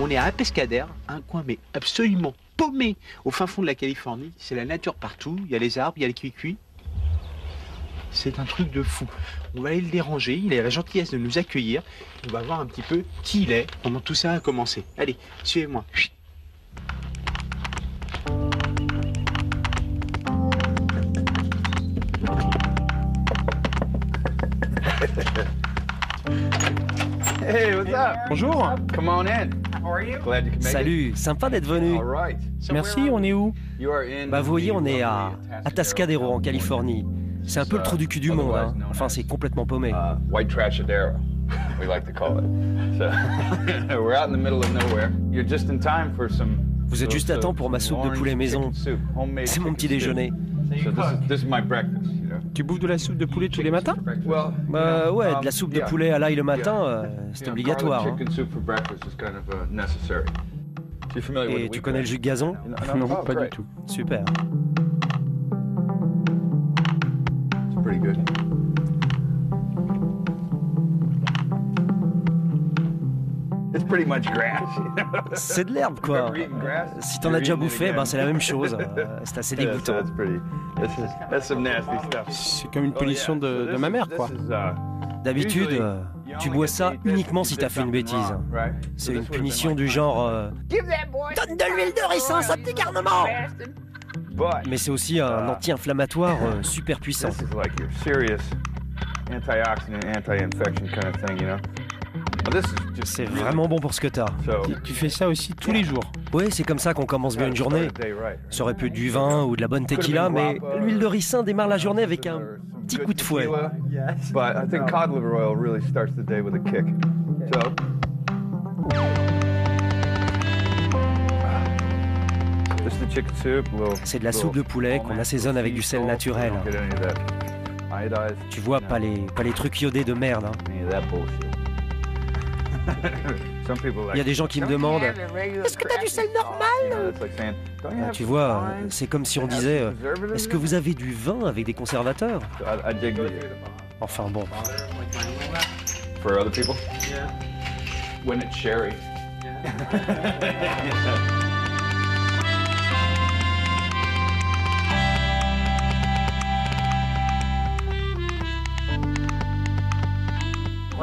On est à Pescadero, un coin mais absolument paumé au fin fond de la Californie. C'est la nature partout, il y a les arbres, il y a les cuicuis. C'est un truc de fou. On va aller le déranger, il a la gentillesse de nous accueillir. On va voir un petit peu qui il est, comment tout ça a commencé. Allez, suivez-moi. Hey, what's up? Bonjour. Come on in. Glad you can make Salut, sympa d'être venu. it. All right. Merci, on est où? You are in Bah vous voyez, on est à lovely Atascadero en Californie. C'est un peu le trou du cul du monde, hein. Enfin, c'est complètement paumé. White Trashadero, we like to call it. So, we're out in the middle of nowhere. You're just in time for some. Vous êtes juste à temps pour ma soupe de poulet maison. C'est mon petit déjeuner. So this is my breakfast, you know. Tu bouffes de la soupe de poulet tous les matins? Well, Bah ouais, de la soupe de poulet à l'ail le matin, c'est obligatoire. Hein. Chicken soup for breakfast is kind of necessary. You familiar with Et the tu wheat connais le bread? jus de gazon? Non, Oh, pas great. du tout. Super. It's pretty good. It's pretty much grass. C'est de l'herbe, quoi. Ever eaten grass? Si t'en as déjà bouffé, ben c'est la même chose. C'est assez Yeah, dégoûtant. that's pretty. That's some nasty stuff. C'est comme une punition de ma mère, quoi. D'habitude, tu bois ça uniquement si t'as fait une bêtise. C'est une punition du genre donne de l'huile de ricin, ça petit garnement. Mais c'est aussi un anti-inflammatoire super puissant. This is like your serious antioxidant, anti-infection kind of thing, you know. Well, this is just C'est vraiment bon pour ce que t'as. so. Tu fais ça aussi tous les jours. Ouais, c'est comme ça qu'on commence bien une journée. Ça aurait pu être du vin ou de la bonne tequila, mais l'huile de ricin démarre la journée avec un petit coup de fouet. But I think cod liver oil really starts the day with a kick. So. This is the chicken soup. C'est de la soupe de poulet qu'on assaisonne avec du sel naturel. Tu vois, pas les trucs iodés de merde. Hein. Il y a des gens qui me demandent est-ce que t'as du sel normal? Tu vois, c'est comme si on disait est-ce que vous avez du vin avec des conservateurs? Enfin bon. For other people? When it's sherry.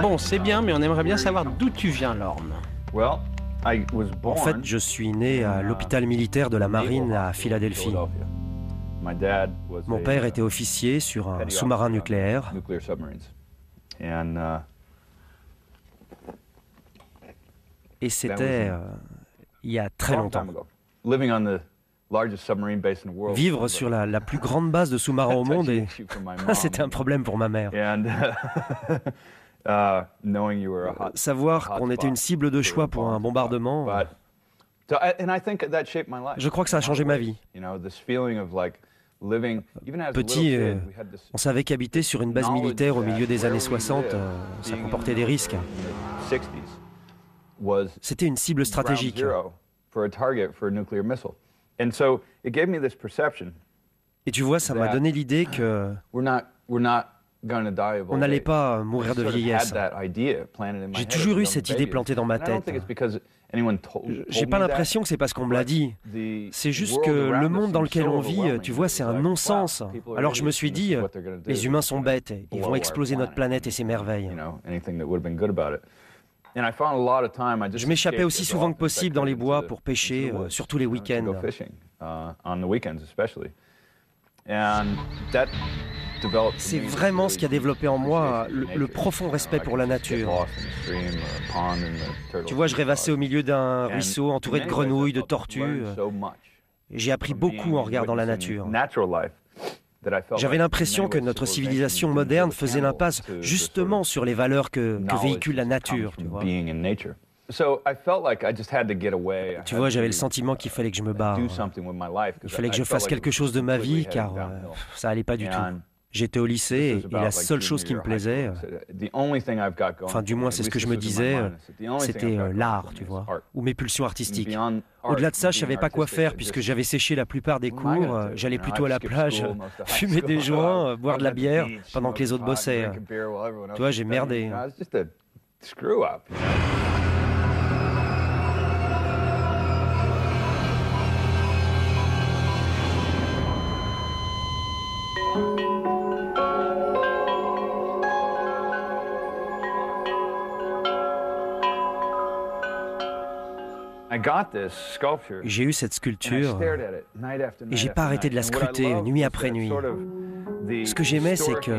Bon, c'est bien, mais on aimerait bien savoir d'où tu viens, Lorne. Well, I was En born fait, je suis né à l'hôpital militaire de la marine à Philadelphie. My dad was Mon père était officier sur un sous-marin nucléaire. nuclear submarines. And Et c'était il y a très longtemps. Living on the largest submarine base in the world. Vivre sur la plus grande base de sous-marins au monde, et c'était un problème pour ma mère. And knowing you were a hot Savoir qu'on était une cible de choix pour un bombardement, But and I think that shaped my life. je crois que ça a changé ma vie. You know, this feeling of like living even as a Petit, little kid, we had this on savait qu'habiter sur une base militaire au milieu des années 60, ça comportait des risques. 60s was C'était une cible stratégique. ground zero for a target for a nuclear missile. And so it gave me this perception Et tu vois, ça m'a donné l'idée que we're not going to die of on old n'allait age. pas mourir de I sort of vieillesse. had that idea planted in my J'ai head toujours as a eu young cette idée baby. plantée dans ma And I don't tête. think it's because anyone J'ai told pas me that. l'impression que c'est parce qu'on me l'a dit. The C'est juste world que around le us monde dans seems lequel so on vit, overwhelming. tu vois, c'est un It's like, non-sens. wow, people are Alors je me idiots, suis and this dit, is what they're gonna do. les humains sont bêtes, ils Blow vont our exploser notre planète et ses merveilles. You know, anything that would have been good about it. And I found a lot of time I just Je m'échappais escaped aussi as souvent que often as I possible dans could les into bois the- pour into pêcher, the woods, surtout les to week-ends. go fishing, on the weekends especially. And that developed for C'est me vraiment this ce qui a really développé en moi appreciation for le nature. profond respect I pour could la get nature. lost in the stream, the pond, and the turtles. Tu vois, je rêvassais au milieu d'un And ruisseau entouré in de many ways, grenouilles, I de felt tortues. learned so much J'ai appris from beaucoup being en regardant la witnessing nature. natural life that I felt J'avais like l'impression in que many ways notre civilisation civilization moderne didn't hold a faisait candle l'impasse to the justement sort of sur les valeurs que knowledge véhicule la that nature, comes tu from vois. being in nature. So I felt like I just had to get away. I Tu had vois, j'avais le to, sentiment qu'il fallait que je me barre. do something with my life, 'cause Il fallait que I je felt fasse like quelque it was chose de ma completely vie car heading downhill. ça allait pas du tout. And J'étais au lycée this was et la about, seule like, chose qui me junior high school. plaisait, So the only thing I've got going enfin du for me, moins at c'est ce least que je this me was in my disais, mind, is that the only thing c'était I've got going l'art, for me tu is vois, art. ou mes pulsions And artistiques. beyond art, Au-delà de ça, je being savais pas quoi artistic, faire I puisque just- j'avais séché la plupart des What am I cours. gonna do? J'allais You know, plutôt à I've la skipped plage, school most of high fumer school. des joints, boire de la I'd go to the bière beach, pendant que les smoke autres pot, bossaient. drink a beer while everyone else Tu vois, was j'ai studying. merdé. You know, I was just a screw up. You know? J'ai eu cette sculpture et j'ai pas arrêté de la scruter nuit après nuit. Ce que j'aimais, c'est que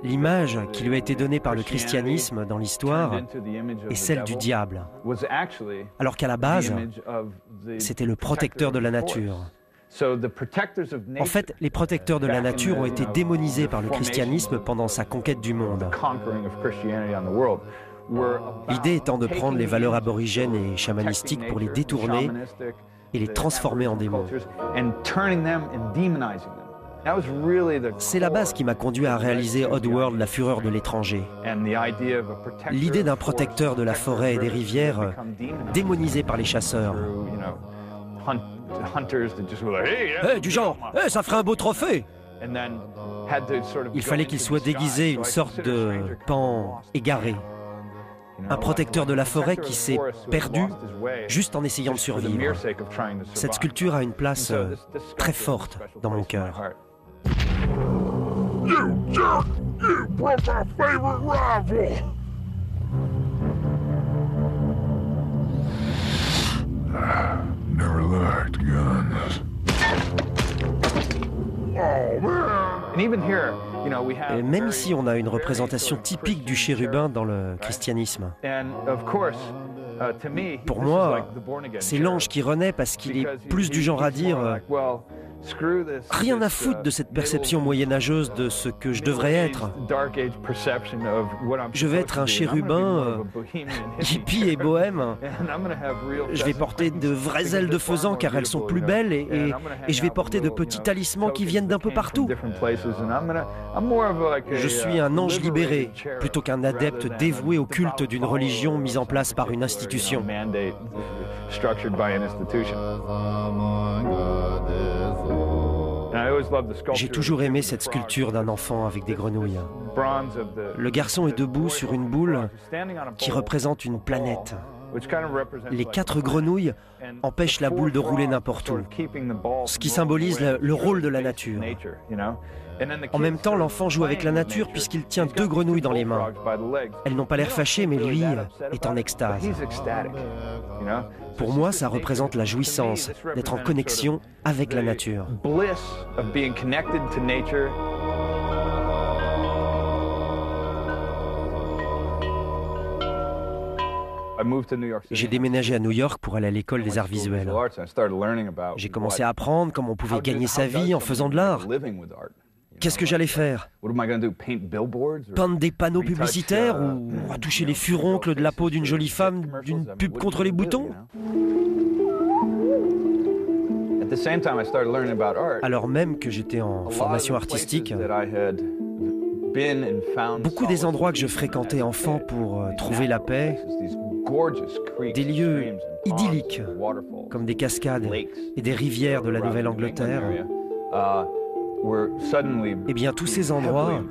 l'image qui lui a été donnée par le christianisme dans l'histoire est celle du diable, alors qu'à la base, c'était le protecteur de la nature. En fait, les protecteurs de la nature ont été démonisés par le christianisme pendant sa conquête du monde. L'idée étant de prendre les valeurs aborigènes et chamanistiques pour les détourner et les transformer en démons. C'est la base qui m'a conduit à réaliser Oddworld, la fureur de l'étranger. L'idée d'un protecteur de la forêt et des rivières démonisé par les chasseurs. Du genre, ça ferait un beau trophée! Il fallait qu'il soit déguisé une sorte de pan égaré. Un protecteur de la forêt qui s'est perdu juste en essayant de survivre. Cette sculpture a une place très forte dans mon cœur. You jerk! You broke my favorite rifle! Never liked guns. Oh man! Et même ici, on a une représentation typique du chérubin dans le christianisme. Pour moi, c'est l'ange qui renaît parce qu'il est plus du genre à dire rien à foutre de cette perception moyenâgeuse de ce que je devrais être. Je vais être un chérubin hippie et bohème. Je vais porter de vraies ailes de faisan car elles sont plus belles et je vais porter de petits talismans qui viennent d'un peu partout. Je suis un ange libéré plutôt qu'un adepte dévoué au culte d'une religion mise en place par une institution. J'ai toujours aimé cette sculpture d'un enfant avec des grenouilles. Le garçon est debout sur une boule qui représente une planète. Les 4 grenouilles empêchent la boule de rouler n'importe où, ce qui symbolise le rôle de la nature. En même temps, l'enfant joue avec la nature puisqu'il tient 2 grenouilles dans les mains. Elles n'ont pas l'air fâchées, mais lui est en extase. Pour moi, ça représente la jouissance d'être en connexion avec la nature. J'ai déménagé à New York pour aller à l'école des arts visuels. J'ai commencé à apprendre comment on pouvait gagner sa vie en faisant de l'art. Qu'est-ce que j'allais faire? Peindre des panneaux publicitaires ou toucher les furoncles de la peau d'une jolie femme d'une pub contre les boutons? Alors même que j'étais en formation artistique, beaucoup des endroits que je fréquentais enfant pour trouver la paix, des lieux idylliques comme des cascades et des rivières de la Nouvelle-Angleterre, eh bien tous ces endroits,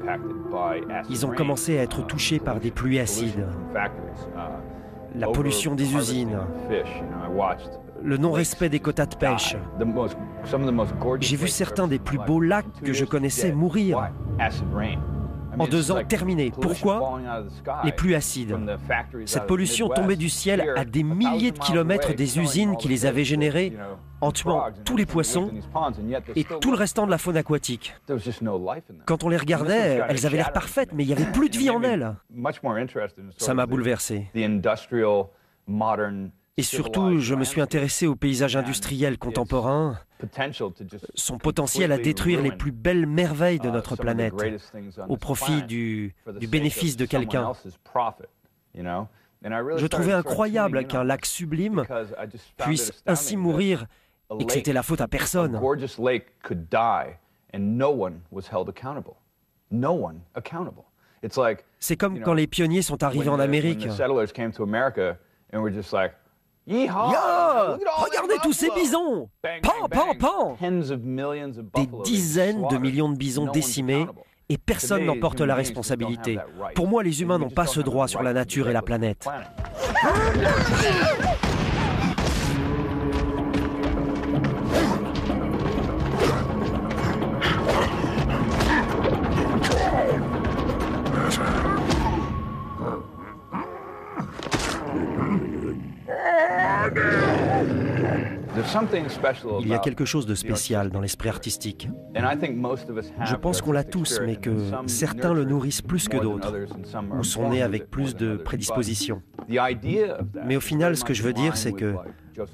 ils ont commencé à être touchés par des pluies acides, la pollution des usines, le non-respect des quotas de pêche. J'ai vu certains des plus beaux lacs que je connaissais mourir. En 2 ans, terminé. Pourquoi? Les pluies acides. Cette pollution tombait du ciel à des milliers de kilomètres des usines qui les avaient générées, en tuant tous les poissons et tout le restant de la faune aquatique. Quand on les regardait, elles avaient l'air parfaites, mais il n'y avait plus de vie en elles. Ça m'a bouleversé. Et surtout, je me suis intéressé au paysage industriel contemporain, son potentiel à détruire les plus belles merveilles de notre planète, au profit du bénéfice de quelqu'un. Je trouvais incroyable qu'un lac sublime puisse ainsi mourir et que c'était la faute à personne. C'est comme quand les pionniers sont arrivés en Amérique. Yeah! Regardez tous ces bisons! Pan, pan, pan! Des dizaines de millions de bisons décimés et personne n'en porte la responsabilité. Pour moi, les humains n'ont pas ce droit sur la nature et la planète. Il y a quelque chose de spécial dans l'esprit artistique. Je pense qu'on l'a tous, mais que certains le nourrissent plus que d'autres, ou sont nés avec plus de prédispositions. Mais au final, ce que je veux dire, c'est que,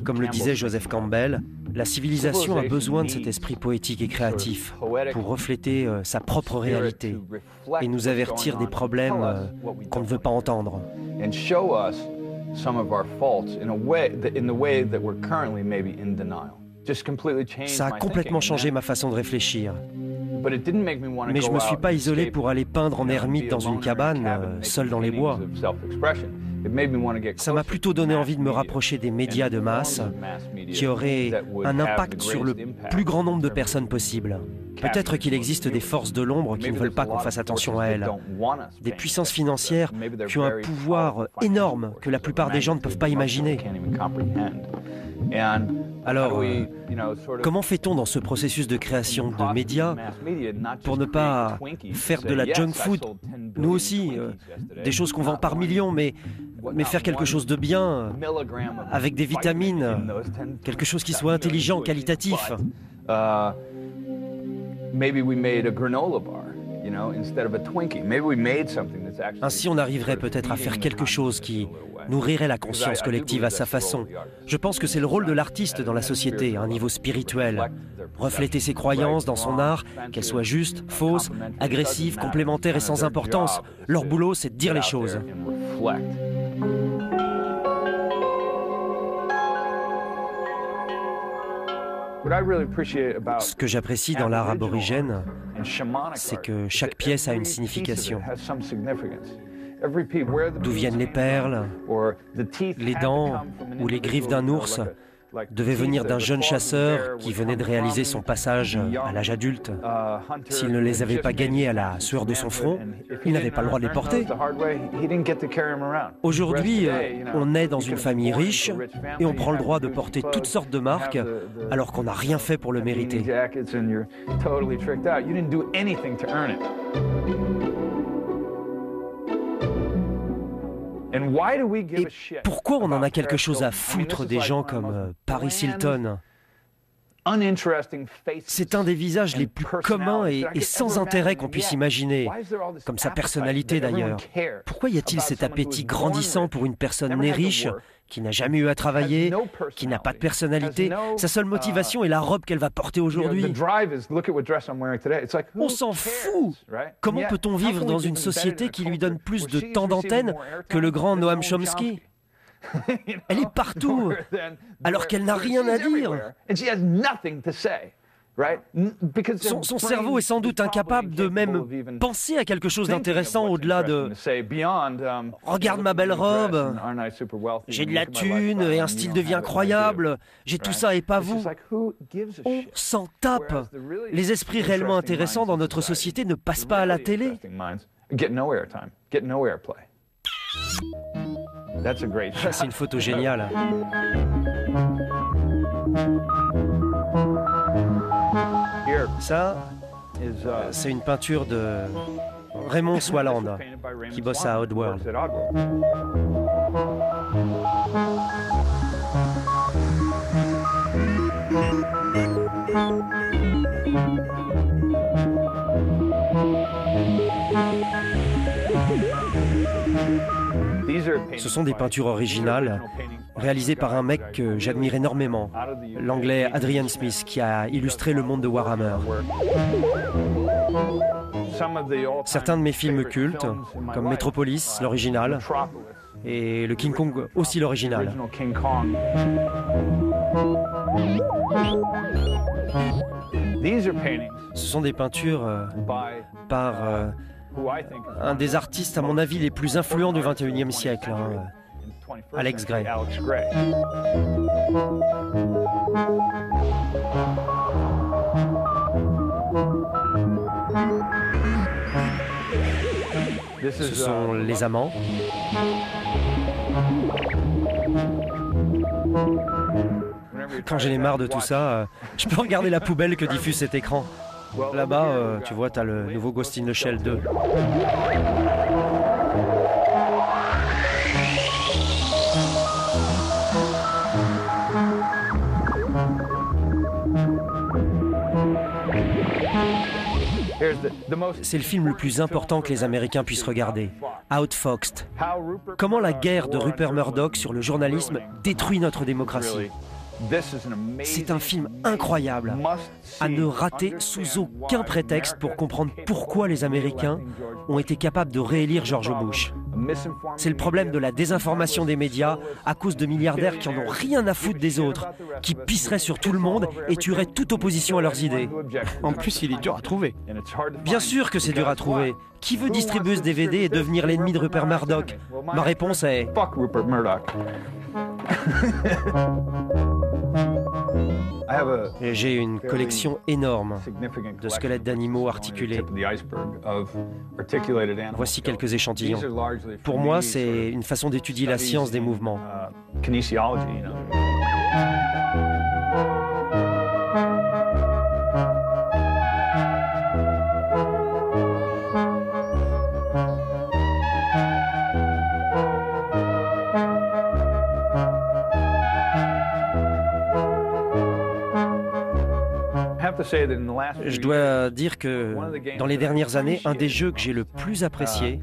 comme le disait Joseph Campbell, la civilisation a besoin de cet esprit poétique et créatif pour refléter sa propre réalité et nous avertir des problèmes qu'on ne veut pas entendre. Ça a complètement changé ma façon de réfléchir. Mais je ne me suis pas isolé pour aller peindre en ermite dans une cabane, seul dans les bois. Ça m'a plutôt donné envie de me rapprocher des médias de masse qui auraient un impact sur le plus grand nombre de personnes possible. Peut-être qu'il existe des forces de l'ombre qui ne veulent pas qu'on fasse attention à elles. Des puissances financières qui ont un pouvoir énorme que la plupart des gens ne peuvent pas imaginer. Alors, comment fait-on dans ce processus de création de médias pour ne pas faire de la junk food, nous aussi, des choses qu'on vend par millions, mais faire quelque chose de bien, avec des vitamines, quelque chose qui soit intelligent, qualitatif. Ainsi, on arriverait peut-être à faire quelque chose qui nourrirait la conscience collective à sa façon. Je pense que c'est le rôle de l'artiste dans la société, à un niveau spirituel. Refléter ses croyances dans son art, qu'elles soient justes, fausses, agressives, complémentaires et sans importance. Leur boulot, c'est de dire les choses. Ce que j'apprécie dans l'art aborigène, c'est que chaque pièce a une signification. D'où viennent les perles, les dents ou les griffes d'un ours devaient venir d'un jeune chasseur qui venait de réaliser son passage à l'âge adulte. S'il ne les avait pas gagnés à la sueur de son front, il n'avait pas le droit de les porter. Aujourd'hui, on est dans une famille riche et on prend le droit de porter toutes sortes de marques alors qu'on n'a rien fait pour le mériter. Et pourquoi on en a quelque chose à foutre des gens comme Paris Hilton? C'est un des visages les plus communs et sans intérêt qu'on puisse imaginer, comme sa personnalité d'ailleurs. Pourquoi y a-t-il cet appétit grandissant pour une personne née riche, qui n'a jamais eu à travailler, qui n'a pas de personnalité? Sa seule motivation est la robe qu'elle va porter aujourd'hui. On s'en fout! Comment peut-on vivre dans une société qui lui donne plus de temps d'antenne que le grand Noam Chomsky? Elle est partout, alors qu'elle n'a rien à dire. Son cerveau est sans doute incapable de même penser à quelque chose d'intéressant au-delà de « Regarde ma belle robe, j'ai de la thune et un style de vie incroyable, j'ai tout ça et pas vous. » On s'en tape. Les esprits réellement intéressants dans notre société ne passent pas à la télé. C'est une photo géniale. Ça, c'est une peinture de Raymond Swaland, qui bosse à Oddworld. Ce sont des peintures originales réalisées par un mec que j'admire énormément, l'anglais Adrian Smith, qui a illustré le monde de Warhammer. Certains de mes films cultes, comme Metropolis, l'original, et le King Kong, aussi l'original. Ce sont des peintures par un des artistes, à mon avis, les plus influents du XXIe siècle, Alex Grey. Ce sont les amants. Quand j'ai les marre de tout ça, je peux regarder la poubelle que diffuse cet écran. Là-bas, tu vois, t'as le nouveau Ghost in the Shell 2. C'est le film le plus important que les Américains puissent regarder. Outfoxed. Comment la guerre de Rupert Murdoch sur le journalisme détruit notre démocratie. C'est un film incroyable, à ne rater sous aucun prétexte pour comprendre pourquoi les Américains ont été capables de réélire George Bush. C'est le problème de la désinformation des médias à cause de milliardaires qui en ont rien à foutre des autres, qui pisseraient sur tout le monde et tueraient toute opposition à leurs idées. En plus, il est dur à trouver. Bien sûr que c'est dur à trouver. Qui veut distribuer ce DVD et devenir l'ennemi de Rupert Murdoch? Ma réponse est... Fuck Rupert Murdoch. J'ai une collection énorme de squelettes d'animaux articulés. Voici quelques échantillons. Pour moi, c'est une façon d'étudier la science des mouvements. Je dois dire que dans les dernières années, un des jeux que j'ai le plus apprécié,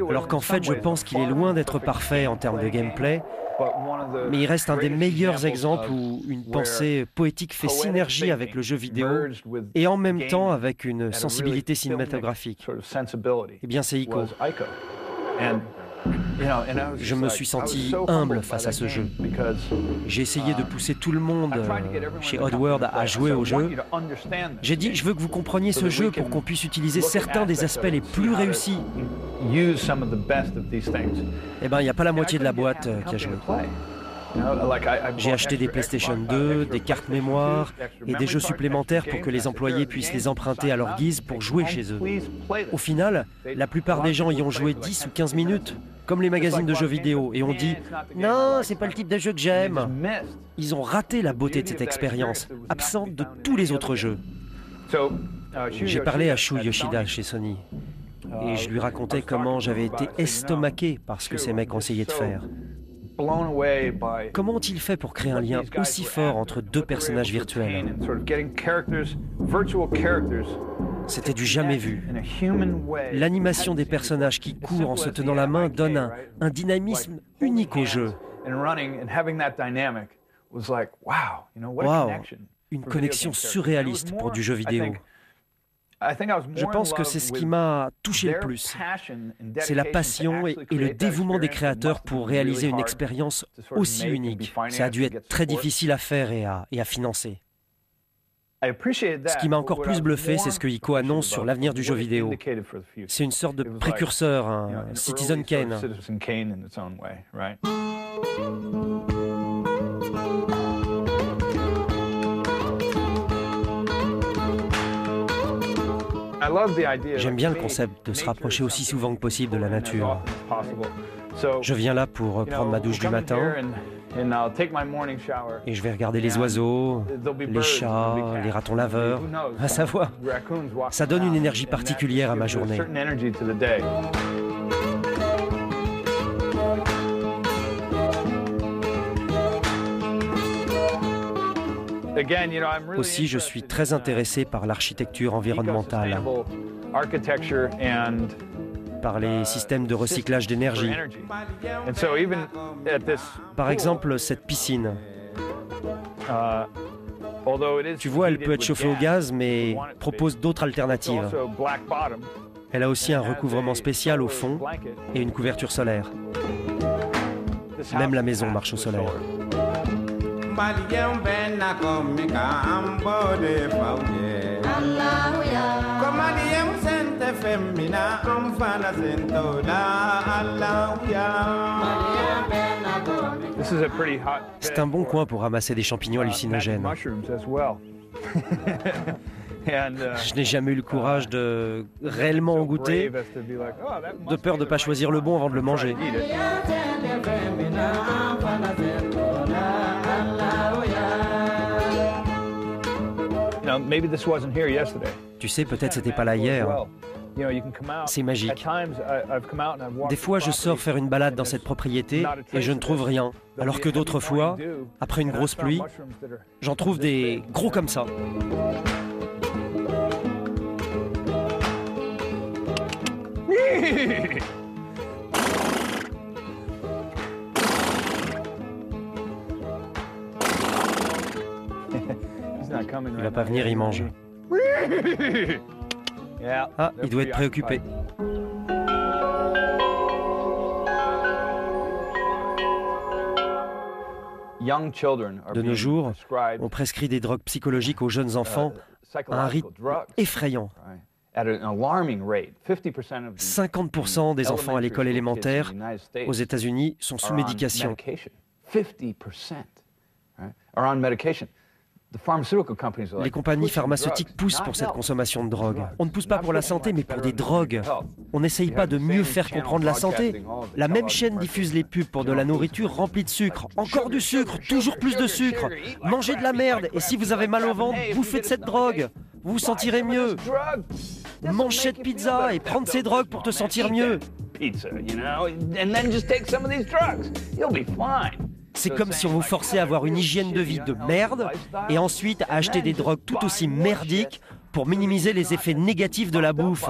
alors qu'en fait je pense qu'il est loin d'être parfait en termes de gameplay, mais il reste un des meilleurs exemples où une pensée poétique fait synergie avec le jeu vidéo et en même temps avec une sensibilité cinématographique. Eh bien c'est Ico. Je me suis senti humble face à ce jeu. J'ai essayé de pousser tout le monde chez Oddworld à jouer au jeu. J'ai dit, je veux que vous compreniez ce jeu pour qu'on puisse utiliser certains des aspects les plus réussis. Eh bien, il n'y a pas la moitié de la boîte qui a joué. J'ai acheté des PlayStation 2, des cartes mémoire et des jeux supplémentaires pour que les employés puissent les emprunter à leur guise pour jouer chez eux. Au final, la plupart des gens y ont joué 10 ou 15 minutes, comme les magazines de jeux vidéo, et ont dit « Non, c'est pas le type de jeu que j'aime ». Ils ont raté la beauté de cette expérience, absente de tous les autres jeux. J'ai parlé à Shu Yoshida chez Sony, et je lui racontais comment j'avais été estomaqué par ce que ces mecs ont essayé de faire. Comment ont-ils fait pour créer un lien aussi fort entre deux personnages virtuels? C'était du jamais vu. L'animation des personnages qui courent en se tenant la main donne un dynamisme unique au jeu. Waouh, une connexion surréaliste pour du jeu vidéo. Je pense que c'est ce qui m'a touché le plus. C'est la passion et le dévouement des créateurs pour réaliser une expérience aussi unique. Ça a dû être très difficile à faire et à financer. Ce qui m'a encore plus bluffé, c'est ce que Ico annonce sur l'avenir du jeu vidéo. C'est une sorte de précurseur, un Citizen Kane. J'aime bien le concept de se rapprocher aussi souvent que possible de la nature. Je viens là pour prendre ma douche du matin et je vais regarder les oiseaux, les chats, les ratons laveurs. À savoir, ça donne une énergie particulière à ma journée. Aussi, je suis très intéressé par l'architecture environnementale, par les systèmes de recyclage d'énergie. Par exemple, cette piscine. Tu vois, elle peut être chauffée au gaz, mais propose d'autres alternatives. Elle a aussi un recouvrement spécial au fond et une couverture solaire. Même la maison marche au solaire. C'est un bon coin pour ramasser des champignons hallucinogènes. Je n'ai jamais eu le courage de réellement en goûter, de peur de ne pas choisir le bon avant de le manger. Tu sais, peut-être c'était pas là hier. C'est magique. Des fois, je sors faire une balade dans cette propriété et je ne trouve rien. Alors que d'autres fois, après une grosse pluie, j'en trouve des gros comme ça. Il va pas venir, il mange. Ah, il doit être préoccupé. De nos jours, on prescrit des drogues psychologiques aux jeunes enfants à un rythme effrayant. 50% des enfants à l'école élémentaire aux États-Unis sont sous médication. Les compagnies pharmaceutiques poussent pour cette consommation de drogue. On ne pousse pas pour la santé, mais pour des drogues. On n'essaye pas de mieux faire comprendre la santé. La même chaîne diffuse les pubs pour de la nourriture remplie de sucre. Encore du sucre, toujours plus de sucre. Mangez de la merde, et si vous avez mal au ventre, bouffez de cette drogue. Vous vous sentirez mieux. Mange cette pizza et prends de ces drogues pour te sentir mieux. C'est comme si on vous forçait à avoir une hygiène de vie de merde et ensuite à acheter des drogues tout aussi merdiques pour minimiser les effets négatifs de la bouffe.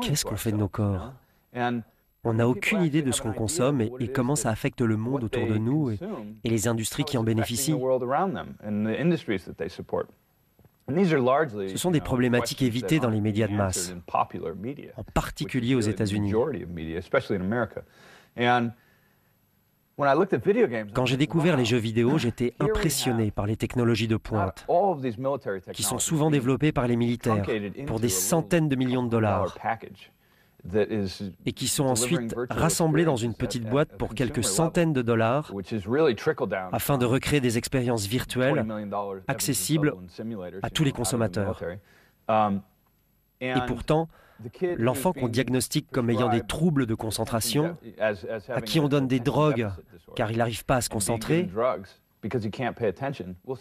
Qu'est-ce qu'on fait de nos corps? On n'a aucune idée de ce qu'on consomme et comment ça affecte le monde autour de nous et les industries qui en bénéficient. Ce sont des problématiques évitées dans les médias de masse, en particulier aux États-Unis. Quand j'ai découvert les jeux vidéo, j'étais impressionné par les technologies de pointe, qui sont souvent développées par les militaires pour des centaines de millions de dollars, et qui sont ensuite rassemblées dans une petite boîte pour quelques centaines de dollars, afin de recréer des expériences virtuelles accessibles à tous les consommateurs. Et pourtant, l'enfant qu'on diagnostique comme ayant des troubles de concentration, à qui on donne des drogues car il n'arrive pas à se concentrer,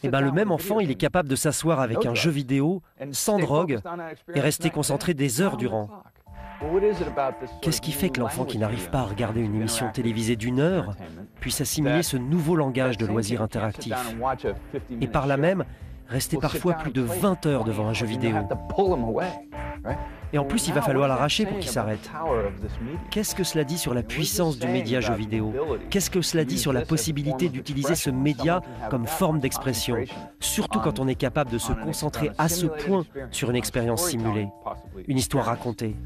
eh ben le même enfant, il est capable de s'asseoir avec un jeu vidéo sans drogue et rester concentré des heures durant. Qu'est-ce qui fait que l'enfant qui n'arrive pas à regarder une émission télévisée d'1 heure puisse assimiler ce nouveau langage de loisirs interactifs et par là même rester parfois plus de 20 heures devant un jeu vidéo? Et en plus, il va falloir l'arracher pour qu'il s'arrête. Qu'est-ce que cela dit sur la puissance du média jeu vidéo? Qu'est-ce que cela dit sur la possibilité d'utiliser ce média comme forme d'expression, surtout quand on est capable de se concentrer à ce point sur une expérience simulée, une histoire racontée?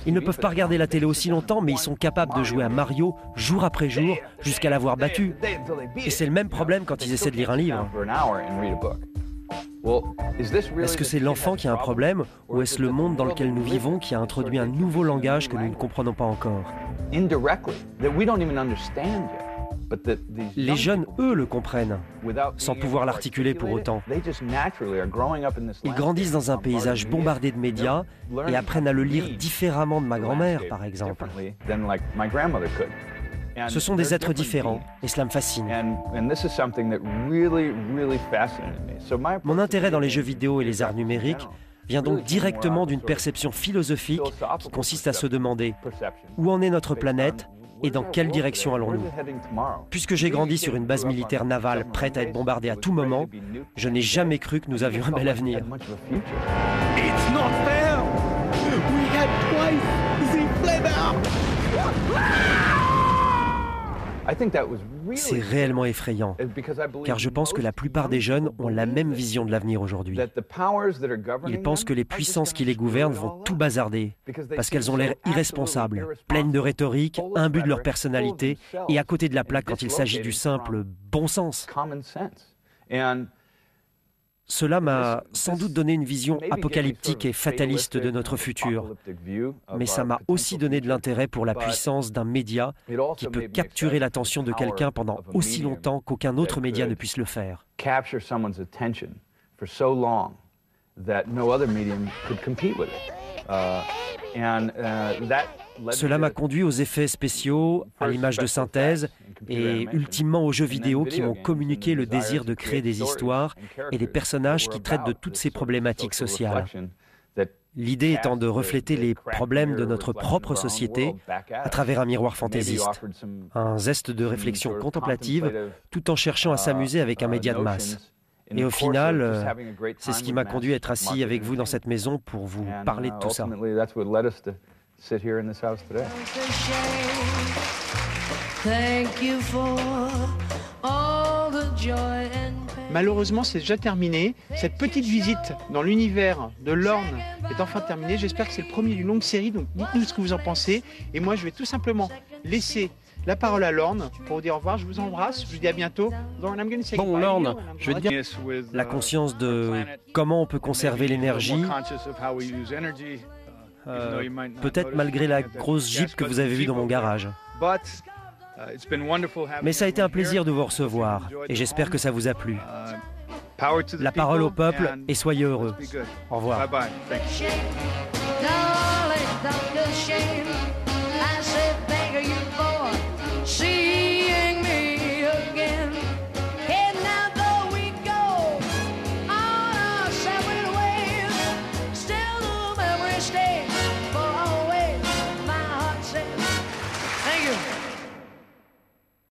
Ils ne peuvent pas regarder la télé aussi longtemps, mais ils sont capables de jouer à Mario jour après jour jusqu'à l'avoir battu. Et c'est le même problème quand ils essaient de lire un livre. Est-ce que c'est l'enfant qui a un problème ou est-ce le monde dans lequel nous vivons qui a introduit un nouveau langage que nous ne comprenons pas encore? Les jeunes, eux, le comprennent, sans pouvoir l'articuler pour autant. Ils grandissent dans un paysage bombardé de médias et apprennent à le lire différemment de ma grand-mère, par exemple. Ce sont des êtres différents, et cela me fascine. Mon intérêt dans les jeux vidéo et les arts numériques vient donc directement d'une perception philosophique qui consiste à se demander où en est notre planète et dans quelle direction allons-nous. Puisque j'ai grandi sur une base militaire navale prête à être bombardée à tout moment, je n'ai jamais cru que nous avions un bel avenir. It's not fair! We had twice the flavor! C'est réellement effrayant, car je pense que la plupart des jeunes ont la même vision de l'avenir aujourd'hui. Ils pensent que les puissances qui les gouvernent vont tout bazarder, parce qu'elles ont l'air irresponsables, pleines de rhétorique, imbues de leur personnalité, et à côté de la plaque quand il s'agit du simple bon sens. Cela m'a sans doute donné une vision apocalyptique et fataliste de notre futur, mais ça m'a aussi donné de l'intérêt pour la puissance d'un média qui peut capturer l'attention de quelqu'un pendant aussi longtemps qu'aucun autre média ne puisse le faire. Cela m'a conduit aux effets spéciaux, à l'image de synthèse et ultimement aux jeux vidéo qui m'ont communiqué le désir de créer des histoires et des personnages qui traitent de toutes ces problématiques sociales. L'idée étant de refléter les problèmes de notre propre société à travers un miroir fantaisiste, un zeste de réflexion contemplative tout en cherchant à s'amuser avec un média de masse. Et au final, c'est ce qui m'a conduit à être assis avec vous dans cette maison pour vous parler de tout ça. Malheureusement, c'est déjà terminé. Cette petite visite dans l'univers de Lorne est enfin terminée. J'espère que c'est le premier d'une longue série, donc dites-nous ce que vous en pensez. Et moi, je vais tout simplement laisser la parole à Lorne pour vous dire au revoir. Je vous embrasse, je vous dis à bientôt. Bon, Lorne, je veux te dire, La conscience de comment on peut conserver l'énergie, peut-être malgré la grosse Jeep que vous avez vue dans mon garage. Mais ça a été un plaisir de vous recevoir et j'espère que ça vous a plu. La parole au peuple et soyez heureux. Au revoir. Bye-bye. Thank you.